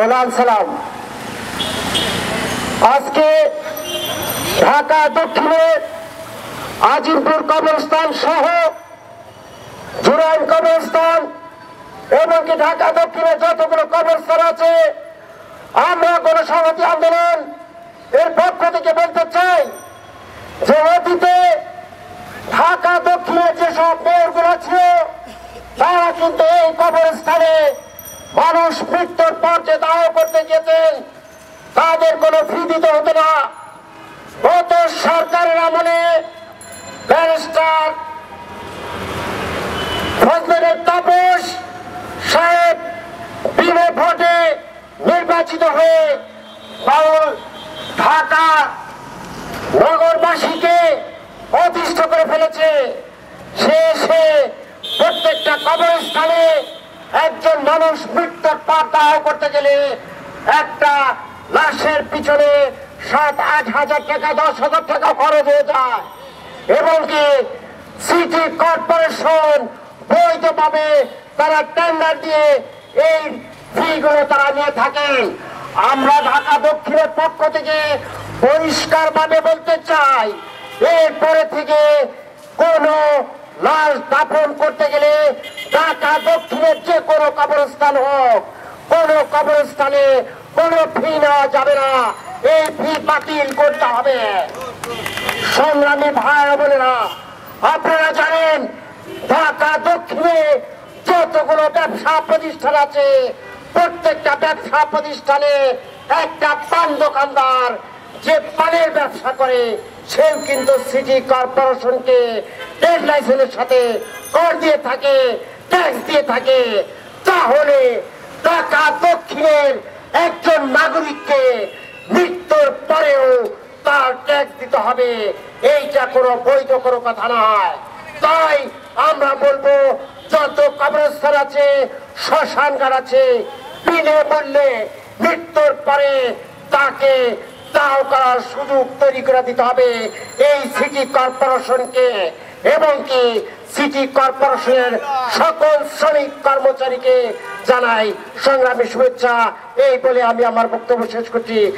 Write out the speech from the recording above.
ওলাম সালাম। আজকে ঢাকা দক্ষিণে আজিমপুর কবরস্থান সহ জুরাইন কবরস্থান এবং কি ঢাকা দক্ষিণে যতগুলো কবরস্থান আছে, আমরা গণসংহতি আন্দোলন এর পক্ষ থেকে বলতে চাই যে অতীতে ঢাকা দক্ষিণে যেসব মেয়রগুলো ছিল তারা কিন্তু এই কবরস্থানে মানুষ মৃত্যুর পর যে দাহ করতে গিয়েছেন তাদের কোনো ফি দিতে হতো না। গত সরকারের আমলে ব্যারিস্টার ফজলের তাপস সাহেব বিনা ভোটে নির্বাচিত হয়ে ঢাকা নগরবাসীকে অতিষ্ঠ করে ফেলেছে। সে প্রত্যেকটা কবরস্থানে একজন মানুষ মৃত্যুর পর দাহ করতে গেলে একটা লাশের পিছনে 7-8 হাজার টাকা 10,000 টাকা খরচ হয়ে যায় এবং কি সিটি কর্পোরেশন বৈধভাবে তারা টেন্ডার দিয়ে এই ফিগুলো তারা নিয়ে থাকেন। আমরা ঢাকা দক্ষিণের পক্ষ থেকে পরিষ্কার ভাবে বলতে চাই, এরপরে থেকে কোন লাশ দাফন করতে গেলে ঢাকা দক্ষিণের যে কোনো কবরস্থান হোক, কোন কবরস্থানে কোনো ফি নেওয়া যাবে না, এই ফি বাতিল করতে হবে। সংগ্রামী ভাই বোনেরা, আপনারা জানেন ঢাকা দক্ষিণে যতগুলো ব্যবসা প্রতিষ্ঠান আছে প্রত্যেকটা ব্যবসা প্রতিষ্ঠানে একটা পান দোকানদার যে পানের ব্যবসা করে সেও কিন্তু সিটি কর্পোরেশনকে ট্রেড লাইসেন্সের সাথে কর দিয়ে থাকে, ট্যাক্স দিয়ে থাকে। তাহলে ঢাকা দক্ষিণের একজন নাগরিককে মৃত্যুর পরেও তার ট্যাক্স দিতে হবে, এইটা কোনো বৈধ কোনো কথা নয়। তাই আমরা বলবো যত কবরস্থান আছে, শ্মশানঘাট আছে, বিনামূল্যে মৃত্যুর পরে তাকে দাহ করার সুযোগ তৈরি করে দিতে হবে এই সিটি কর্পোরেশনকে এবং কি সিটি কর্পোরেশনের সকল শ্রমিক কর্মচারীকে জানাই সংগ্রামী শুভেচ্ছা। এই বলে আমি আমার বক্তব্য শেষ করছি।